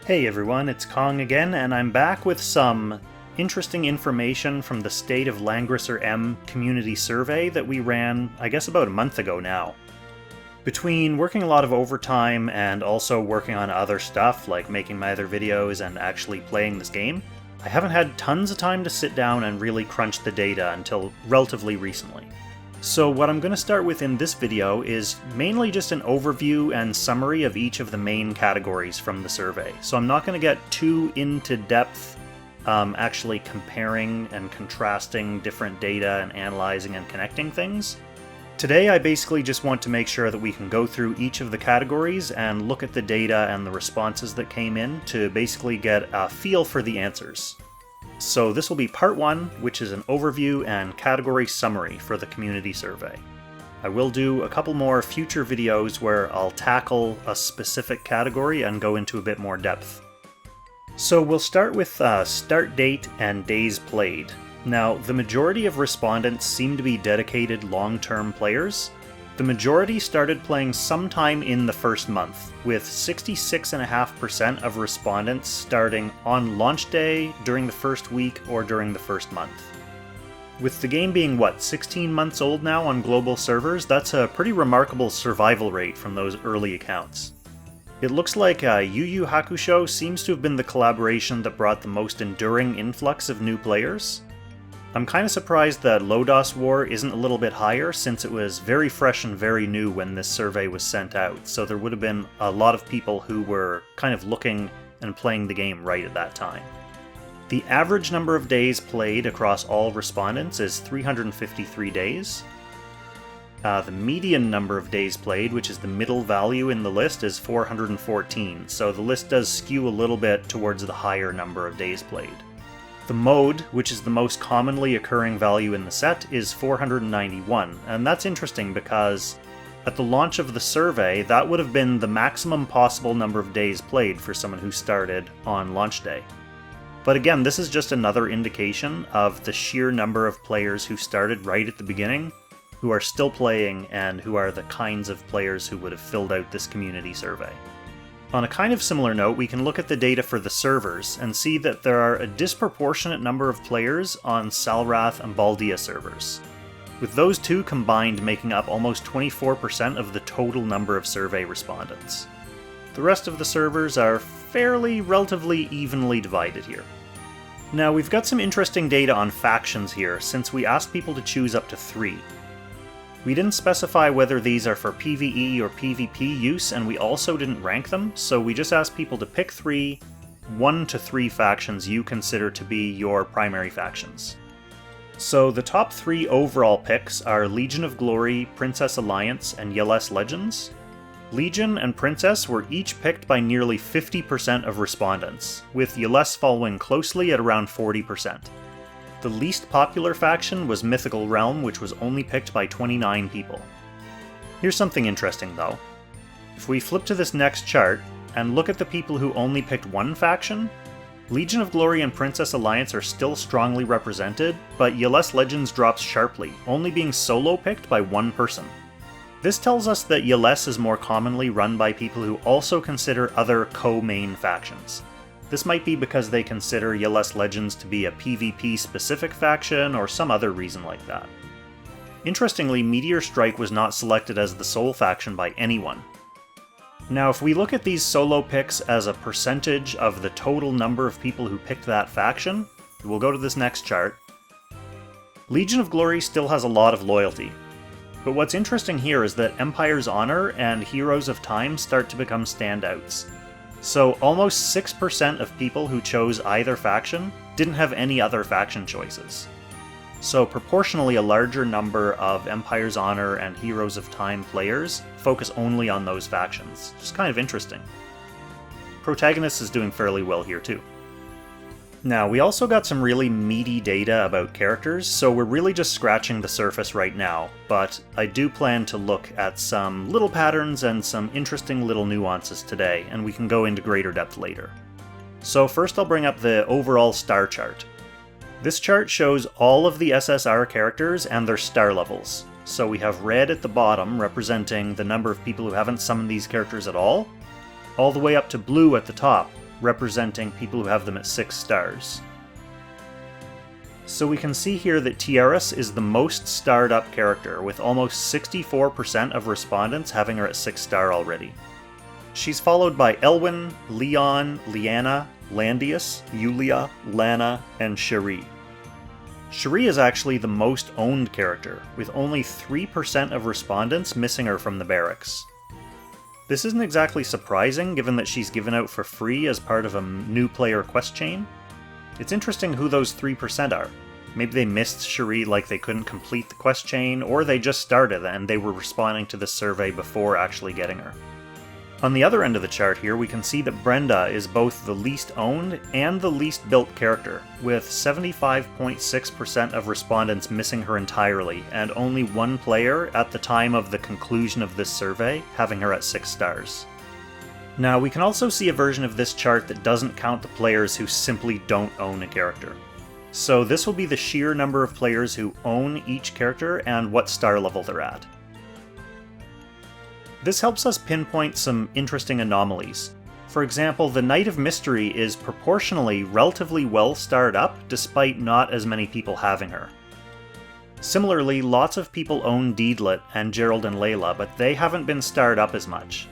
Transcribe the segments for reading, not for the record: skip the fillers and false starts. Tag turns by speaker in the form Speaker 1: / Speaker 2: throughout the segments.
Speaker 1: Hey everyone, it's Kong again, and I'm back with some interesting information from the State of Langrisser M community survey that we ran, I guess about a month ago now. Between working a lot of overtime and also working on other stuff, like making my other videos and actually playing this game, I haven't had tons of time to sit down and really crunch the data until relatively recently. So what I'm going to start with in this video is mainly just an overview and summary of each of the main categories from the survey. So I'm not going to get too into depth actually comparing and contrasting different data and analyzing and connecting things. Today I basically just want to make sure that we can go through each of the categories and look at the data and the responses that came in to basically get a feel for the answers. So this will be part 1, which is an overview and category summary for the community survey. I will do a couple more future videos where I'll tackle a specific category and go into a bit more depth. So we'll start with start date and days played. Now, the majority of respondents seem to be dedicated long-term players. The majority started playing sometime in the first month, with 66.5% of respondents starting on launch day, during the first week, or during the first month. With the game being, 16 months old now on global servers, that's a pretty remarkable survival rate from those early accounts. It looks like Yu Yu Hakusho seems to have been the collaboration that brought the most enduring influx of new players. I'm kind of surprised that Lodos War isn't a little bit higher, since it was very fresh and very new when this survey was sent out, so there would have been a lot of people who were kind of looking and playing the game right at that time. The average number of days played across all respondents is 353 days. The median number of days played, which is the middle value in the list, is 414, so the list does skew a little bit towards the higher number of days played. The mode, which is the most commonly occurring value in the set, is 491, and that's interesting because at the launch of the survey, that would have been the maximum possible number of days played for someone who started on launch day. But again, this is just another indication of the sheer number of players who started right at the beginning, who are still playing, and who are the kinds of players who would have filled out this community survey. On a kind of similar note, we can look at the data for the servers and see that there are a disproportionate number of players on Salrath and Baldia servers, with those two combined making up almost 24% of the total number of survey respondents. The rest of the servers are relatively evenly divided here. Now, we've got some interesting data on factions here, since we asked people to choose up to 3. We didn't specify whether these are for PvE or PvP use, and we also didn't rank them, so we just asked people to pick 1 to 3 factions you consider to be your primary factions. So the top 3 overall picks are Legion of Glory, Princess Alliance, and Yeles Legends. Legion and Princess were each picked by nearly 50% of respondents, with Yeles following closely at around 40%. The least popular faction was Mythical Realm, which was only picked by 29 people. Here's something interesting though. If we flip to this next chart and look at the people who only picked one faction, Legion of Glory and Princess Alliance are still strongly represented, but Yeles Legends drops sharply, only being solo picked by one person. This tells us that Yeles is more commonly run by people who also consider other co-main factions. This might be because they consider Yeles Legends to be a PvP-specific faction, or some other reason like that. Interestingly, Meteor Strike was not selected as the sole faction by anyone. Now, if we look at these solo picks as a percentage of the total number of people who picked that faction, we'll go to this next chart. Legion of Glory still has a lot of loyalty. But what's interesting here is that Empire's Honor and Heroes of Time start to become standouts. So almost 6% of people who chose either faction didn't have any other faction choices. So proportionally a larger number of Empire's Honor and Heroes of Time players focus only on those factions, which is kind of interesting. Protagonist is doing fairly well here too. Now, we also got some really meaty data about characters, so we're really just scratching the surface right now, but I do plan to look at some little patterns and some interesting little nuances today, and we can go into greater depth later. So first I'll bring up the overall star chart. This chart shows all of the SSR characters and their star levels. So we have red at the bottom representing the number of people who haven't summoned these characters at all the way up to blue at the top, representing people who have them at 6 stars. So we can see here that Tiaris is the most starred up character, with almost 64% of respondents having her at 6 star already. She's followed by Elwyn, Leon, Leanna, Landius, Yulia, Lana, and Cherie. Cherie is actually the most owned character, with only 3% of respondents missing her from the barracks. This isn't exactly surprising, given that she's given out for free as part of a new player quest chain. It's interesting who those 3% are. Maybe they missed Cherie like they couldn't complete the quest chain, or they just started and they were responding to this survey before actually getting her. On the other end of the chart here, we can see that Brenda is both the least owned and the least built character, with 75.6% of respondents missing her entirely, and only one player at the time of the conclusion of this survey having her at 6 stars. Now, we can also see a version of this chart that doesn't count the players who simply don't own a character. So this will be the sheer number of players who own each character and what star level they're at. This helps us pinpoint some interesting anomalies. For example, the Knight of Mystery is proportionally relatively well starred up, despite not as many people having her. Similarly, lots of people own Deedlit and Gerald and Layla, but they haven't been starred up as much.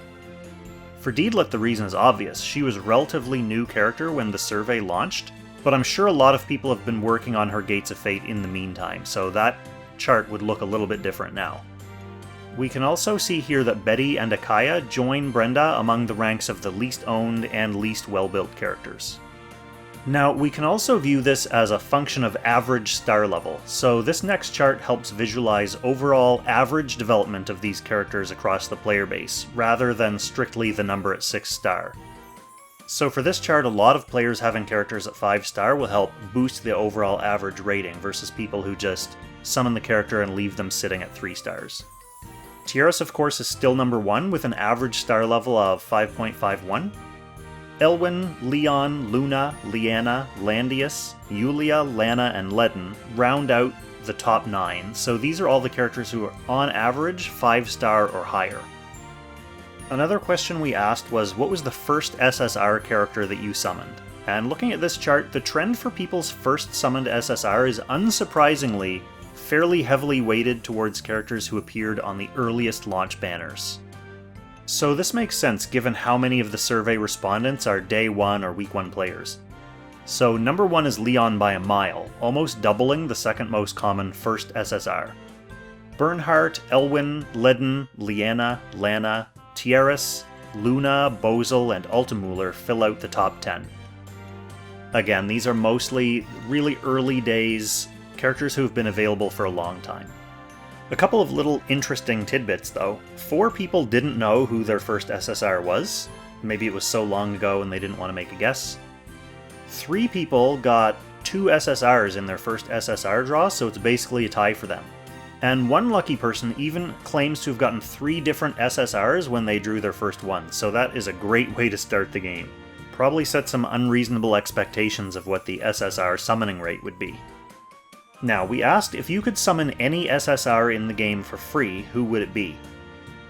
Speaker 1: For Deedlit, the reason is obvious. She was a relatively new character when the survey launched, but I'm sure a lot of people have been working on her Gates of Fate in the meantime, so that chart would look a little bit different now. We can also see here that Betty and Akaya join Brenda among the ranks of the least owned and least well-built characters. Now, we can also view this as a function of average star level, so this next chart helps visualize overall average development of these characters across the player base, rather than strictly the number at 6 star. So for this chart, a lot of players having characters at 5 star will help boost the overall average rating versus people who just summon the character and leave them sitting at 3 stars. Tiaris, of course, is still number 1 with an average star level of 5.51. Elwyn, Leon, Luna, Leanna, Landius, Yulia, Lana, and Ledden round out the top 9, so these are all the characters who are on average 5 star or higher. Another question we asked was, what was the first SSR character that you summoned? And looking at this chart, the trend for people's first summoned SSR is unsurprisingly fairly heavily weighted towards characters who appeared on the earliest launch banners. So this makes sense given how many of the survey respondents are day 1 or week 1 players. So number 1 is Leon by a mile, almost doubling the second most common first SSR. Bernhardt, Elwyn, Ledden, Leanna, Lana, Tiaris, Luna, Bozel, and Altamuller fill out the top 10. Again, these are mostly really early days characters who have been available for a long time. A couple of little interesting tidbits though. 4 people didn't know who their first SSR was. Maybe it was so long ago and they didn't want to make a guess. 3 people got 2 SSRs in their first SSR draw, so it's basically a tie for them. And one lucky person even claims to have gotten 3 different SSRs when they drew their first one, so that is a great way to start the game. Probably set some unreasonable expectations of what the SSR summoning rate would be. Now, we asked if you could summon any SSR in the game for free, who would it be?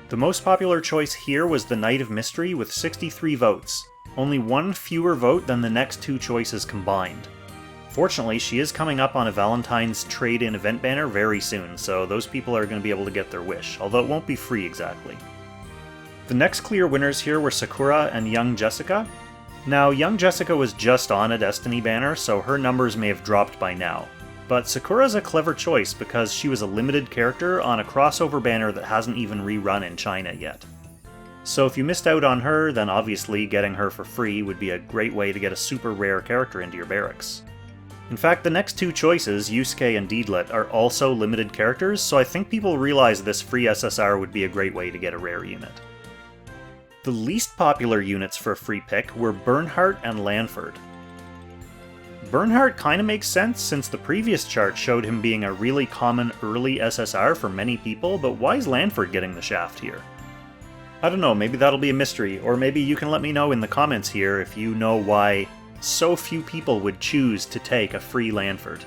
Speaker 1: The most popular choice here was the Knight of Mystery with 63 votes, only 1 fewer vote than the next 2 choices combined. Fortunately, she is coming up on a Valentine's trade-in event banner very soon, so those people are going to be able to get their wish, although it won't be free exactly. The next clear winners here were Sakura and Young Jessica. Now, Young Jessica was just on a Destiny banner, so her numbers may have dropped by now. But Sakura's a clever choice because she was a limited character on a crossover banner that hasn't even rerun in China yet. So if you missed out on her, then obviously getting her for free would be a great way to get a super rare character into your barracks. In fact, the next 2 choices, Yusuke and Deedlit, are also limited characters, so I think people realize this free SSR would be a great way to get a rare unit. The least popular units for a free pick were Bernhardt and Lanford. Bernhardt kind of makes sense since the previous chart showed him being a really common early SSR for many people, but why is Lanford getting the shaft here? I don't know, maybe that'll be a mystery, or maybe you can let me know in the comments here if you know why so few people would choose to take a free Lanford.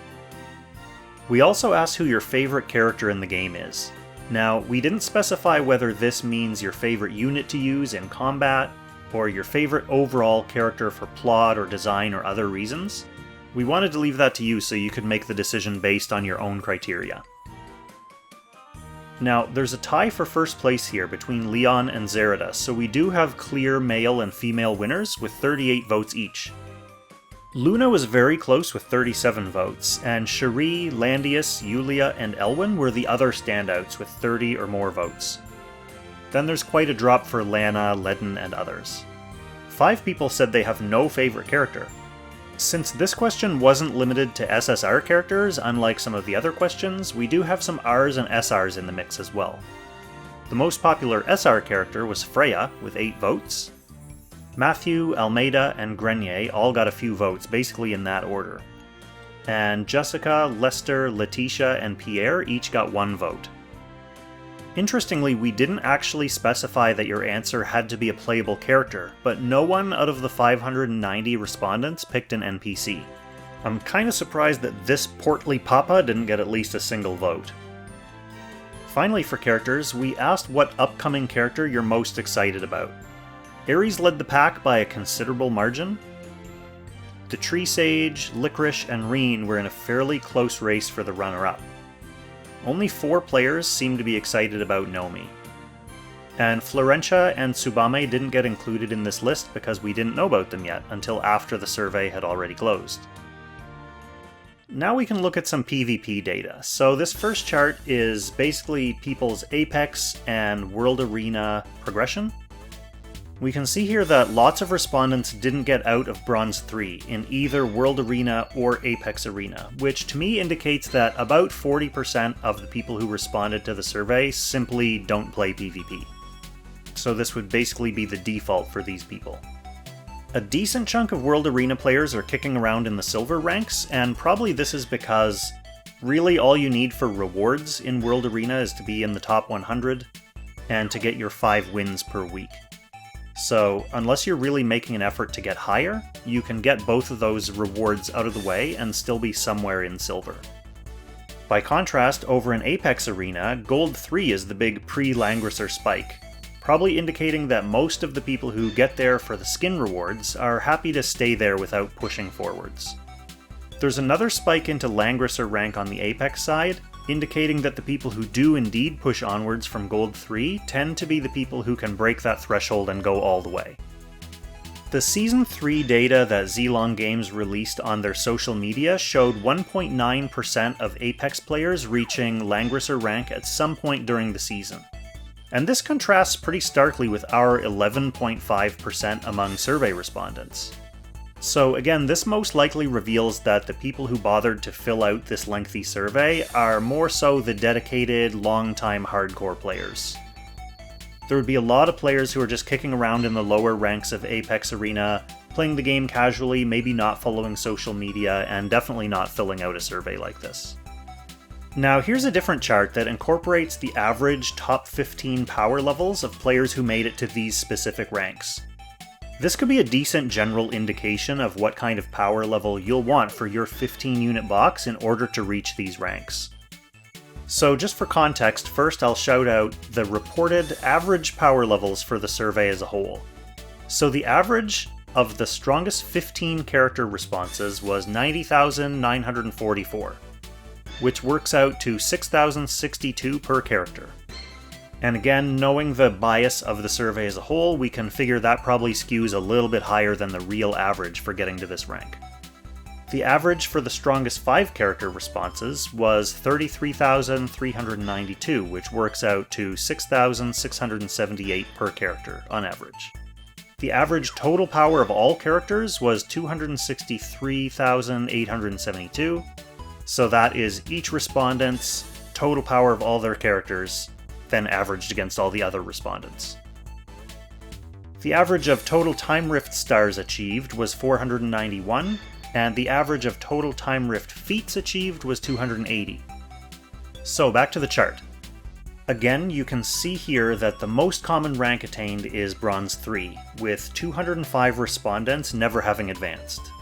Speaker 1: We also asked who your favorite character in the game is. Now, we didn't specify whether this means your favorite unit to use in combat, or your favorite overall character for plot or design or other reasons. We wanted to leave that to you so you could make the decision based on your own criteria. Now, there's a tie for first place here between Leon and Zerida, so we do have clear male and female winners with 38 votes each. Luna was very close with 37 votes, and Cherie, Landius, Yulia, and Elwyn were the other standouts with 30 or more votes. Then there's quite a drop for Lana, Ledin, and others. 5 people said they have no favorite character. Since this question wasn't limited to SSR characters, unlike some of the other questions, we do have some Rs and SRs in the mix as well. The most popular SR character was Freya, with 8 votes. Matthew, Almeida, and Grenier all got a few votes, basically in that order. And Jessica, Lester, Letitia, and Pierre each got 1 vote. Interestingly, we didn't actually specify that your answer had to be a playable character, but no one out of the 590 respondents picked an NPC. I'm kinda surprised that this portly papa didn't get at least a single vote. Finally, for characters, we asked what upcoming character you're most excited about. Ares led the pack by a considerable margin. The Tree Sage, Licorice, and Reen were in a fairly close race for the runner-up. Only 4 players seem to be excited about Nomi. And Florentia and Tsubame didn't get included in this list because we didn't know about them yet, until after the survey had already closed. Now we can look at some PvP data. So this first chart is basically people's Apex and World Arena progression. We can see here that lots of respondents didn't get out of Bronze 3 in either World Arena or Apex Arena, which to me indicates that about 40% of the people who responded to the survey simply don't play PvP. So this would basically be the default for these people. A decent chunk of World Arena players are kicking around in the silver ranks, and probably this is because really all you need for rewards in World Arena is to be in the top 100 and to get your 5 wins per week. So, unless you're really making an effort to get higher, you can get both of those rewards out of the way and still be somewhere in silver. By contrast, over in Apex Arena, Gold 3 is the big pre-Langrisser spike, probably indicating that most of the people who get there for the skin rewards are happy to stay there without pushing forwards. There's another spike into Langrisser rank on the Apex side, indicating that the people who do indeed push onwards from Gold 3 tend to be the people who can break that threshold and go all the way. The Season 3 data that Zlong Games released on their social media showed 1.9% of Apex players reaching Langrisser rank at some point during the season. And this contrasts pretty starkly with our 11.5% among survey respondents. So again, this most likely reveals that the people who bothered to fill out this lengthy survey are more so the dedicated, long-time hardcore players. There would be a lot of players who are just kicking around in the lower ranks of Apex Arena, playing the game casually, maybe not following social media, and definitely not filling out a survey like this. Now here's a different chart that incorporates the average top 15 power levels of players who made it to these specific ranks. This could be a decent general indication of what kind of power level you'll want for your 15-unit box in order to reach these ranks. So just for context, first I'll shout out the reported average power levels for the survey as a whole. So the average of the strongest 15 character responses was 90,944, which works out to 6,062 per character. And again, knowing the bias of the survey as a whole, we can figure that probably skews a little bit higher than the real average for getting to this rank. The average for the strongest 5 character responses was 33,392, which works out to 6,678 per character on average. The average total power of all characters was 263,872, so that is each respondent's total power of all their characters, then averaged against all the other respondents. The average of total Time Rift stars achieved was 491, and the average of total Time Rift feats achieved was 280. So back to the chart. Again, you can see here that the most common rank attained is Bronze 3, with 205 respondents never having advanced.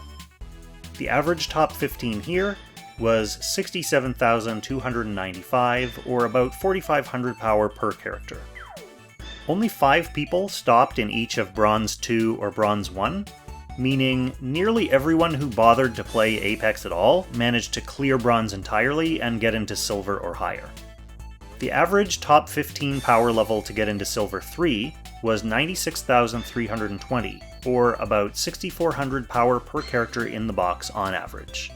Speaker 1: The average top 15 here was 67,295, or about 4,500 power per character. Only 5 people stopped in each of Bronze 2 or Bronze 1, meaning nearly everyone who bothered to play Apex at all managed to clear Bronze entirely and get into Silver or higher. The average top 15 power level to get into Silver 3 was 96,320, or about 6,400 power per character in the box on average.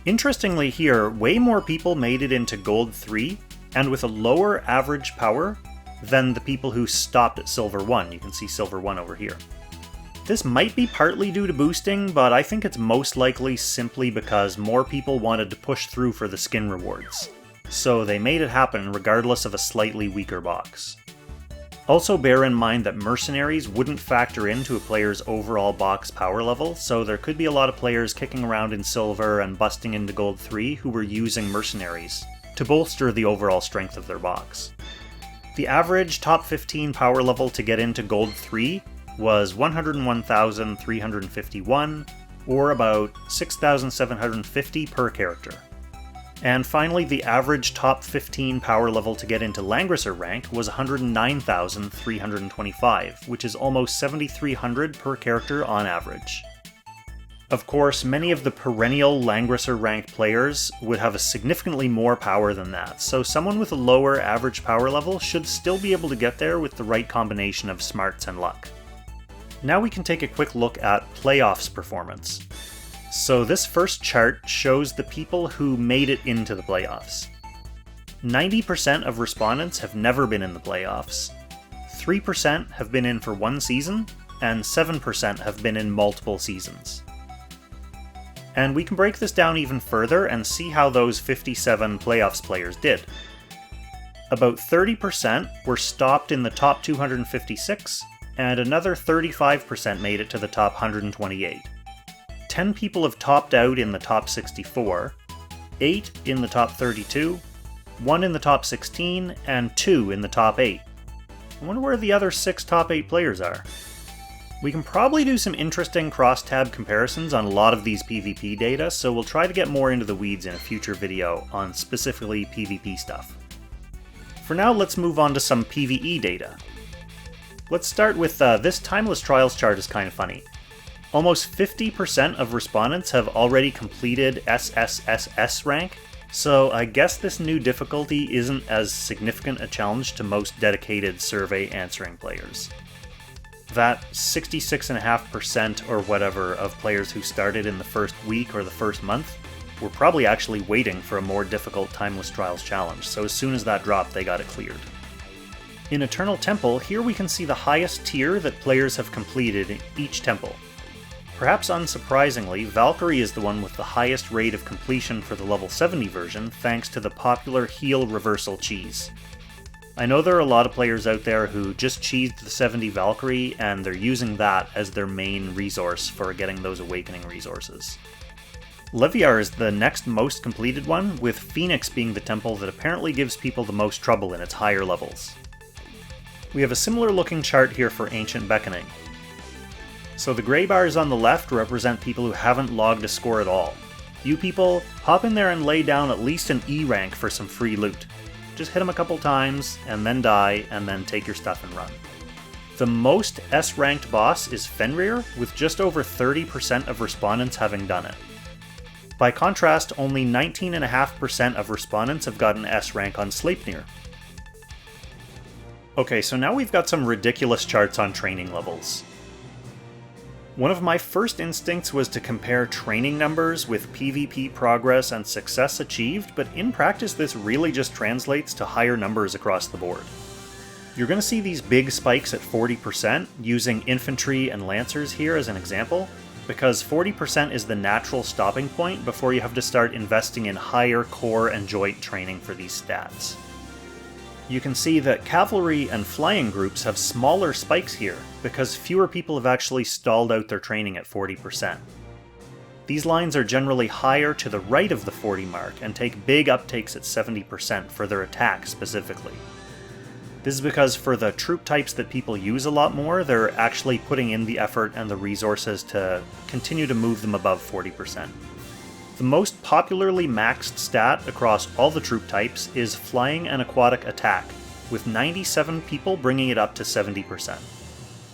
Speaker 1: Interestingly here, way more people made it into Gold 3, and with a lower average power than the people who stopped at Silver 1. You can see Silver 1 over here. This might be partly due to boosting, but I think it's most likely simply because more people wanted to push through for the skin rewards. So they made it happen regardless of a slightly weaker box. Also bear in mind that mercenaries wouldn't factor into a player's overall box power level, so there could be a lot of players kicking around in Silver and busting into Gold 3 who were using mercenaries to bolster the overall strength of their box. The average top 15 power level to get into Gold 3 was 101,351, or about 6,750 per character. And finally, the average top 15 power level to get into Langrisser rank was 109,325, which is almost 7,300 per character on average. Of course, many of the perennial Langrisser ranked players would have a significantly more power than that, so someone with a lower average power level should still be able to get there with the right combination of smarts and luck. Now we can take a quick look at playoffs performance. So this first chart shows the people who made it into the playoffs. 90% of respondents have never been in the playoffs, 3% have been in for one season, and 7% have been in multiple seasons. And we can break this down even further and see how those 57 playoffs players did. About 30% were stopped in the top 256, and another 35% made it to the top 128. 10 people have topped out in the top 64, 8 in the top 32, 1 in the top 16, and 2 in the top 8. I wonder where the other 6 top 8 players are. We can probably do some interesting cross-tab comparisons on a lot of these PvP data, so we'll try to get more into the weeds in a future video on specifically PvP stuff. For now, let's move on to some PvE data. Let's start with this Timeless Trials chart is kind of funny. Almost 50% of respondents have already completed SSSS rank, so I guess this new difficulty isn't as significant a challenge to most dedicated survey answering players. That 66.5% or whatever of players who started in the first week or the first month were probably actually waiting for a more difficult Timeless Trials challenge, so as soon as that dropped they got it cleared. In Eternal Temple, here we can see the highest tier that players have completed in each temple. Perhaps unsurprisingly, Valkyrie is the one with the highest rate of completion for the level 70 version, thanks to the popular heal reversal cheese. I know there are a lot of players out there who just cheesed the 70 Valkyrie, and they're using that as their main resource for getting those awakening resources. Leviar is the next most completed one, with Phoenix being the temple that apparently gives people the most trouble in its higher levels. We have a similar looking chart here for Ancient Beckoning. So the grey bars on the left represent people who haven't logged a score at all. You people, hop in there and lay down at least an E rank for some free loot. Just hit them a couple times, and then die, and then take your stuff and run. The most S-ranked boss is Fenrir, with just over 30% of respondents having done it. By contrast, only 19.5% of respondents have gotten S rank on Sleipnir. Okay, so now we've got some ridiculous charts on training levels. One of my first instincts was to compare training numbers with PvP progress and success achieved, but in practice this really just translates to higher numbers across the board. You're going to see these big spikes at 40%, using infantry and lancers here as an example, because 40% is the natural stopping point before you have to start investing in higher core and joint training for these stats. You can see that cavalry and flying groups have smaller spikes here, because fewer people have actually stalled out their training at 40%. These lines are generally higher to the right of the 40 mark, and take big uptakes at 70% for their attack specifically. This is because for the troop types that people use a lot more, they're actually putting in the effort and the resources to continue to move them above 40%. The most popularly maxed stat across all the troop types is Flying and Aquatic Attack, with 97 people bringing it up to 70%.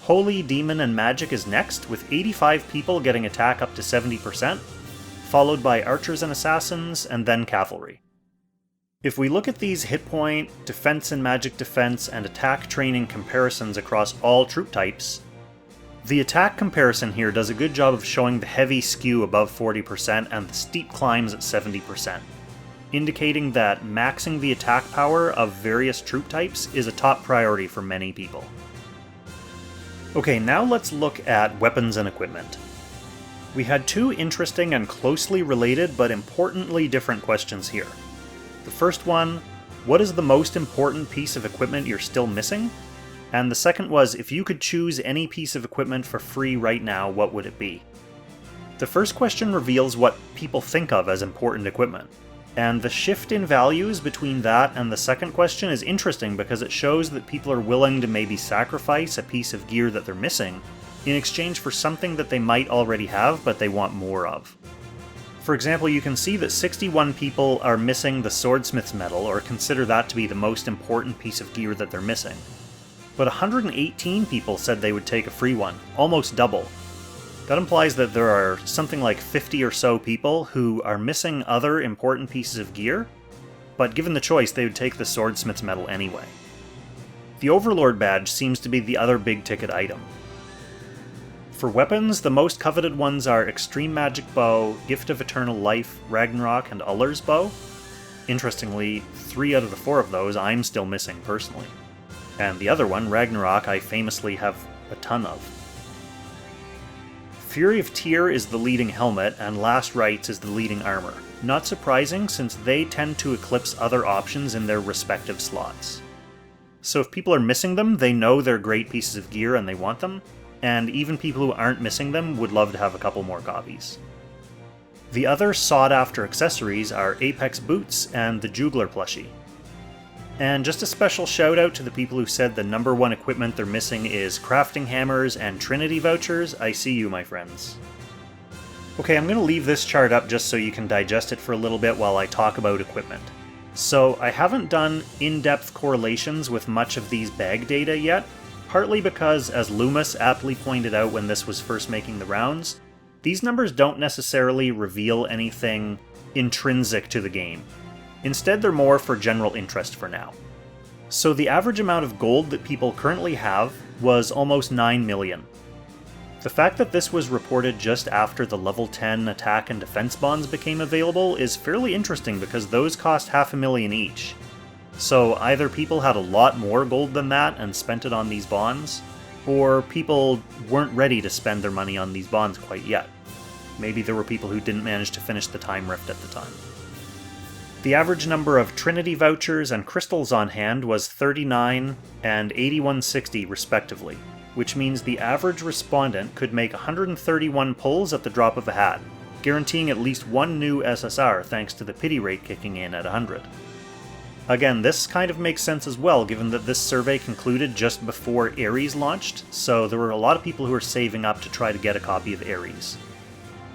Speaker 1: Holy, Demon, and Magic is next, with 85 people getting attack up to 70%, followed by Archers and Assassins, and then Cavalry. If we look at these hit point, defense and magic defense, and attack training comparisons across all troop types, the attack comparison here does a good job of showing the heavy skew above 40% and the steep climbs at 70%, indicating that maxing the attack power of various troop types is a top priority for many people. Okay, now let's look at weapons and equipment. We had two interesting and closely related but importantly different questions here. The first one, what is the most important piece of equipment you're still missing? And the second was, if you could choose any piece of equipment for free right now, what would it be? The first question reveals what people think of as important equipment. And the shift in values between that and the second question is interesting because it shows that people are willing to maybe sacrifice a piece of gear that they're missing in exchange for something that they might already have but they want more of. For example, you can see that 61 people are missing the Swordsmith's Medal, or consider that to be the most important piece of gear that they're missing. But 118 people said they would take a free one, almost double. That implies that there are something like 50 or so people who are missing other important pieces of gear, but given the choice they would take the Swordsmith's Medal anyway. The Overlord badge seems to be the other big ticket item. For weapons, the most coveted ones are Extreme Magic Bow, Gift of Eternal Life, Ragnarok, and Uller's Bow. Interestingly, 3 out of the 4 of those I'm still missing personally. And the other one, Ragnarok, I famously have a ton of. Fury of Tyr is the leading helmet, and Last Rites is the leading armor. Not surprising, since they tend to eclipse other options in their respective slots. So if people are missing them, they know they're great pieces of gear and they want them, and even people who aren't missing them would love to have a couple more copies. The other sought-after accessories are Apex Boots and the Jugler plushie. And just a special shout out to the people who said the number one equipment they're missing is crafting hammers and Trinity vouchers. I see you, my friends. Okay, I'm going to leave this chart up just so you can digest it for a little bit while I talk about equipment. So I haven't done in-depth correlations with much of these bag data yet, partly because, as Loomis aptly pointed out when this was first making the rounds, these numbers don't necessarily reveal anything intrinsic to the game. Instead, they're more for general interest for now. So the average amount of gold that people currently have was almost 9 million. The fact that this was reported just after the level 10 attack and defense bonds became available is fairly interesting because those cost $500,000 each. So either people had a lot more gold than that and spent it on these bonds, or people weren't ready to spend their money on these bonds quite yet. Maybe there were people who didn't manage to finish the Time Rift at the time. The average number of Trinity vouchers and crystals on hand was 39 and 8160 respectively, which means the average respondent could make 131 pulls at the drop of a hat, guaranteeing at least one new SSR thanks to the pity rate kicking in at 100. Again, this kind of makes sense as well, given that this survey concluded just before Ares launched, so there were a lot of people who were saving up to try to get a copy of Ares.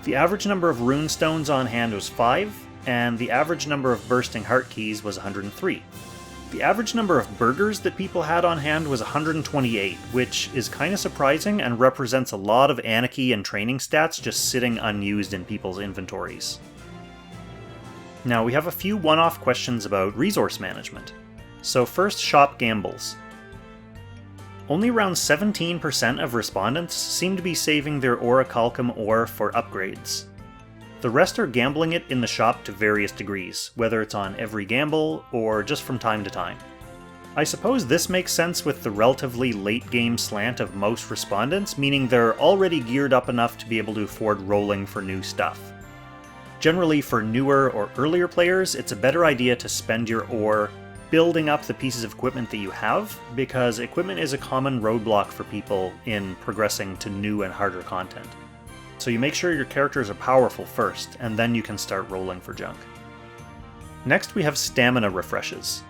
Speaker 1: The average number of rune stones on hand was 5, and the average number of bursting heart keys was 103. The average number of burgers that people had on hand was 128, which is kind of surprising and represents a lot of Anarchy and training stats just sitting unused in people's inventories. Now we have a few one-off questions about resource management. So first, shop gambles. Only around 17% of respondents seem to be saving their Orichalcum ore for upgrades. The rest are gambling it in the shop to various degrees, whether it's on every gamble or just from time to time. I suppose this makes sense with the relatively late-game slant of most respondents, meaning they're already geared up enough to be able to afford rolling for new stuff. Generally, for newer or earlier players, it's a better idea to spend your ore building up the pieces of equipment that you have, because equipment is a common roadblock for people in progressing to new and harder content. So you make sure your characters are powerful first, and then you can start rolling for junk. Next we have stamina refreshes.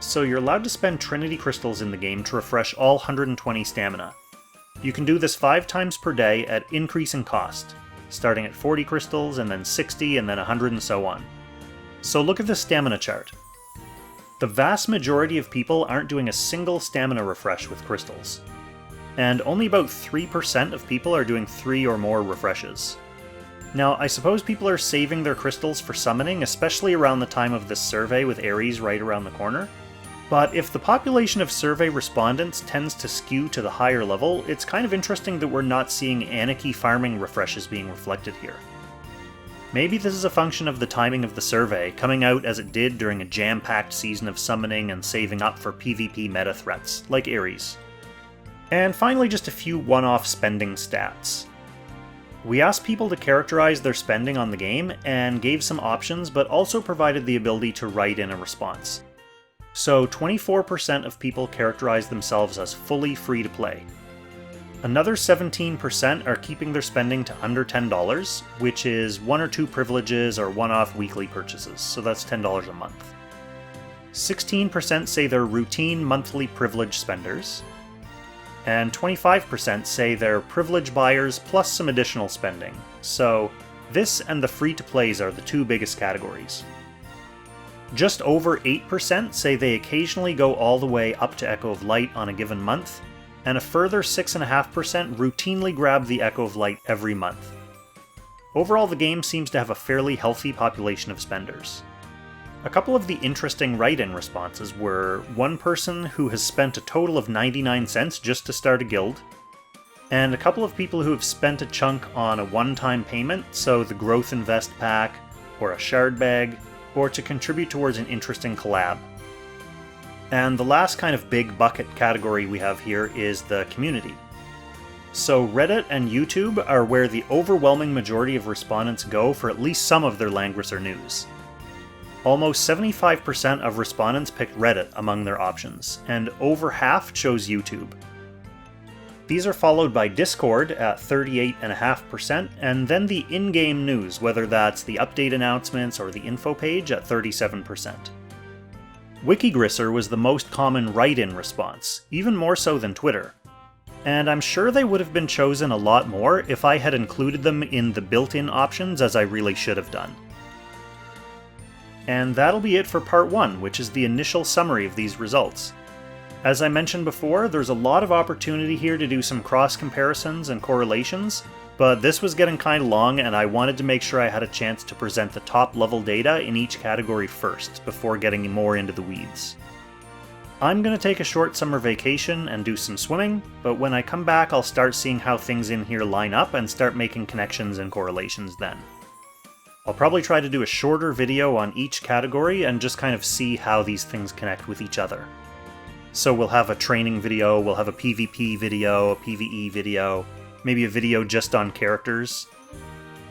Speaker 1: So you're allowed to spend Trinity crystals in the game to refresh all 120 stamina. You can do this 5 times per day at increasing cost, starting at 40 crystals, and then 60, and then 100, and so on. So look at the stamina chart. the vast majority of people aren't doing a single stamina refresh with crystals. And only about 3% of people are doing 3 or more refreshes. Now, I suppose people are saving their crystals for summoning, especially around the time of this survey with Ares right around the corner. But if the population of survey respondents tends to skew to the higher level, it's kind of interesting that we're not seeing Anarchy farming refreshes being reflected here. Maybe this is a function of the timing of the survey, coming out as it did during a jam-packed season of summoning and saving up for PvP meta threats, like Ares. And finally, just a few one-off spending stats. We asked people to characterize their spending on the game, and gave some options, but also provided the ability to write in a response. So 24% of people characterized themselves as fully free to play. Another 17% are keeping their spending to under $10, which is 1 or 2 privileges or one-off weekly purchases, so that's $10 a month. 16% say they're routine monthly privilege spenders, and 25% say they're privilege buyers plus some additional spending. So this and the free-to-plays are the 2 biggest categories. Just over 8% say they occasionally go all the way up to Echo of Light on a given month, and a further 6.5% routinely grab the Echo of Light every month. Overall, the game seems to have a fairly healthy population of spenders. A couple of the interesting write-in responses were one person who has spent a total of 99 cents just to start a guild, and a couple of people who have spent a chunk on a one-time payment, so the Growth Invest pack, or a shard bag, or to contribute towards an interesting collab. And the last kind of big bucket category we have here is the community. So Reddit and YouTube are where the overwhelming majority of respondents go for at least some of their Langrisser news. Almost 75% of respondents picked Reddit among their options, and over half chose YouTube. These are followed by Discord at 38.5%, and then the in-game news, whether that's the update announcements or the info page, at 37%. Wikigrisser was the most common write-in response, even more so than Twitter. And I'm sure they would have been chosen a lot more if I had included them in the built-in options, as I really should have done. And that'll be it for part 1, which is the initial summary of these results. As I mentioned before, there's a lot of opportunity here to do some cross-comparisons and correlations, but this was getting kinda long and I wanted to make sure I had a chance to present the top-level data in each category first, before getting more into the weeds. I'm gonna take a short summer vacation and do some swimming, but when I come back I'll start seeing how things in here line up and start making connections and correlations then. I'll probably try to do a shorter video on each category and just kind of see how these things connect with each other. So we'll have a training video, we'll have a PvP video, a PvE video, maybe a video just on characters.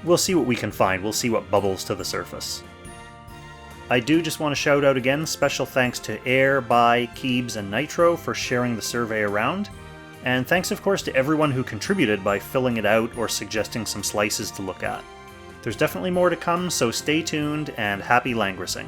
Speaker 1: We'll see what we can find, we'll see what bubbles to the surface. I do just want to shout out again special thanks to Air, Bai, Keebs, and Nitro for sharing the survey around, and thanks of course to everyone who contributed by filling it out or suggesting some slices to look at. There's definitely more to come, so stay tuned and happy Langrissing.